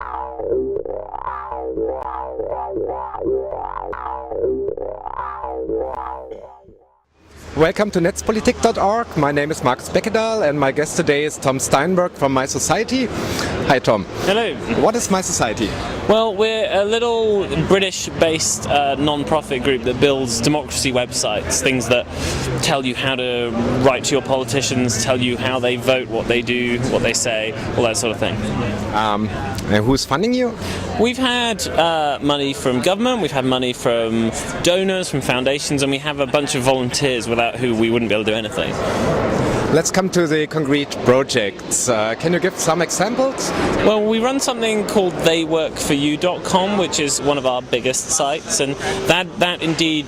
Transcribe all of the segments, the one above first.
Welcome to NetzpolitikTV. My name is Markus Beckedahl and my guest today is Tom Steinberg from My Society. Hi Tom. Hello. What is My Society? Well, we're a little British-based non-profit group that builds democracy websites, things that tell you how to write to your politicians, tell you how they vote, what they do, what they say, all that sort of thing. And who's funding you? We've had money from government, we've had money from donors, from foundations, and we have a bunch of volunteers without who we wouldn't be able to do anything. Let's come to the concrete projects. Can you give some examples? Well, we run something called theyworkforyou.com, which is one of our biggest sites, and that indeed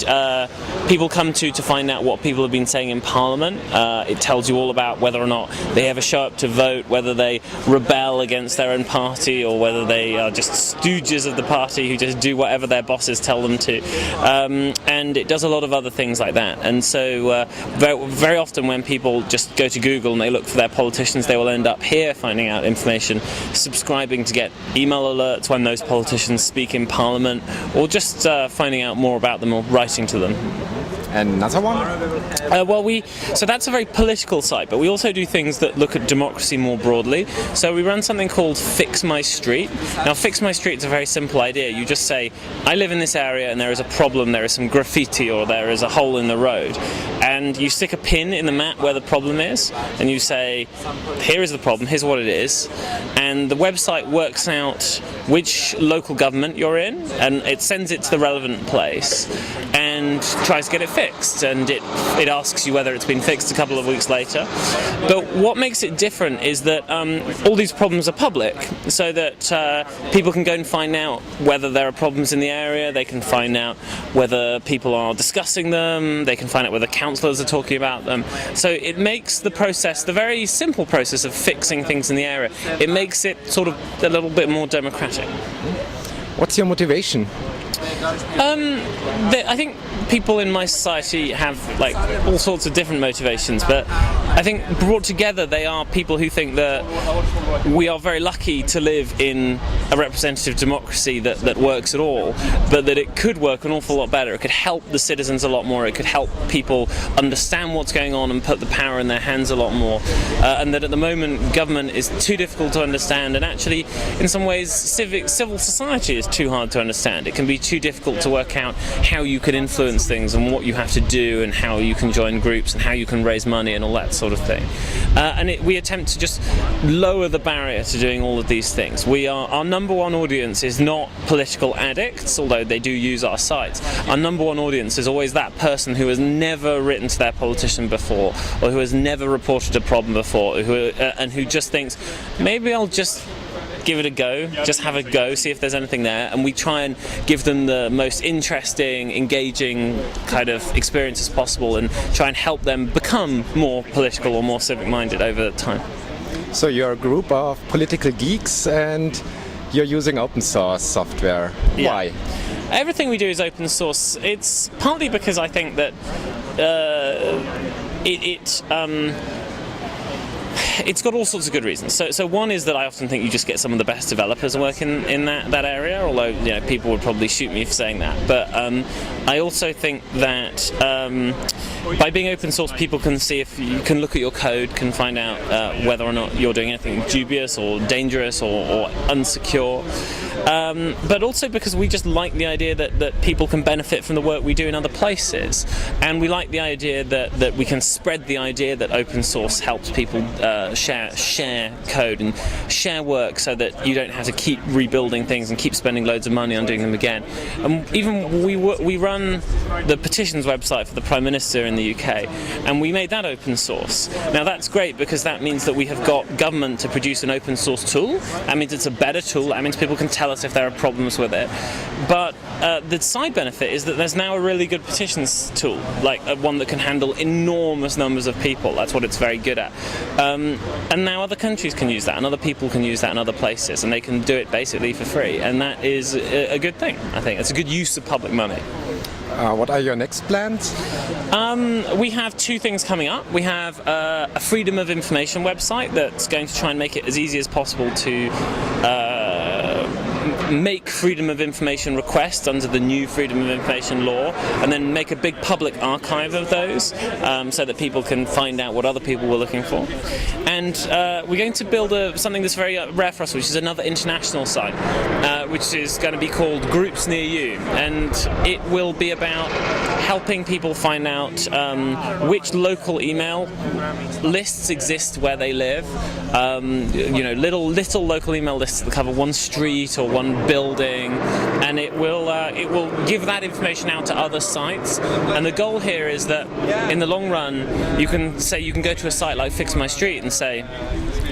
people come to find out what people have been saying in Parliament. It tells you all about whether or not they ever show up to vote, whether they rebel against their own party, or whether they are just stooges of the party who just do whatever their bosses tell them to. And it does a lot of other things like that. And so very often when people just go to Google and they look for their politicians, they will end up here finding out information, subscribing to get email alerts when those politicians speak in Parliament, or just finding out more about them or writing to them. Another one? So that's a very political site, but we also do things that look at democracy more broadly. So we run something called Fix My Street. Now, Fix My Street is a very simple idea. You just say, I live in this area and there is a problem, there is some graffiti or there is a hole in the road. And you stick a pin in the map where the problem is, and you say, here is the problem, here's what it is. And the website works out which local government you're in, and it sends it to the relevant place and tries to get it fixed, and it asks you whether it's been fixed a couple of weeks later. But what makes it different is that all these problems are public, so that people can go and find out whether there are problems in the area, they can find out whether people are discussing them, they can find out whether councillors are talking about them. So it makes the process, the very simple process of fixing things in the area, it makes it sort of a little bit more democratic. What's your motivation? I think people in my society have like all sorts of different motivations, but I think brought together they are people who think that we are very lucky to live in a representative democracy that works at all, but that it could work an awful lot better. It could help the citizens a lot more, it could help people understand what's going on and put the power in their hands a lot more, and that at the moment government is too difficult to understand, and actually in some ways civil society is too hard to understand. It can be too difficult to work out how you can influence things and what you have to do and how you can join groups and how you can raise money and all that sort of thing. We attempt to just lower the barrier to doing all of these things. Our number one audience is not political addicts, although they do use our sites. Our number one audience is always that person who has never written to their politician before, or who has never reported a problem before, and who just thinks, maybe I'll just give it a go, just have a go, see if there's anything there, and we try and give them the most interesting, engaging kind of experience as possible and try and help them become more political or more civic-minded over time. So you're a group of political geeks and you're using open source software. Yeah. Why? Everything we do is open source. It's partly because I think that it's got all sorts of good reasons. So one is that I often think you just get some of the best developers working in that area, although people would probably shoot me for saying that. But I also think that by being open source, people can see, if you can look at your code, can find out whether or not you're doing anything dubious or dangerous or unsecure. But also because we just like the idea that people can benefit from the work we do in other places, and we like the idea that we can spread the idea that open source helps people share code and share work, so that you don't have to keep rebuilding things and keep spending loads of money on doing them again. And even we run the petitions website for the Prime Minister in the UK, and we made that open source. Now that's great because that means that we have got government to produce an open source tool. That means it's a better tool. That means people can tell us if there are problems with it. But the side benefit is that there's now a really good petitions tool, like one that can handle enormous numbers of people. That's what it's very good at. And now other countries can use that, and other people can use that in other places, and they can do it basically for free. And that is a good thing, I think. It's a good use of public money. What are your next plans? We have two things coming up. We have a freedom of information website that's going to try and make it as easy as possible to make freedom of information requests under the new freedom of information law, and then make a big public archive of those, so that people can find out what other people were looking for. And we're going to build something that's very rare for us, which is another international site, which is going to be called Groups Near You, and it will be about helping people find out which local email lists exist where they live. Little local email lists that cover one street or one building, and it will give that information out to other sites. And the goal here is that in the long run, you can go to a site like Fix My Street and say,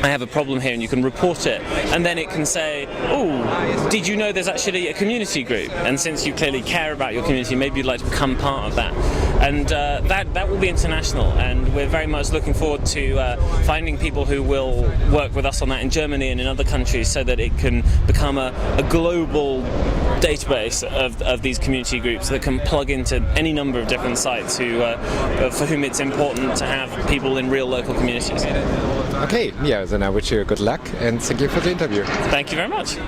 I have a problem here, and you can report it, and then it can say, oh, did you know there's actually a community group, and since you clearly care about your community, maybe you'd like to become part of that. And that will be international, and we're very much looking forward to finding people who will work with us on that in Germany and in other countries, so that it can become a global database of these community groups that can plug into any number of different sites for whom it's important to have people in real local communities. Okay, yeah, then I wish you good luck and thank you for the interview. Thank you very much.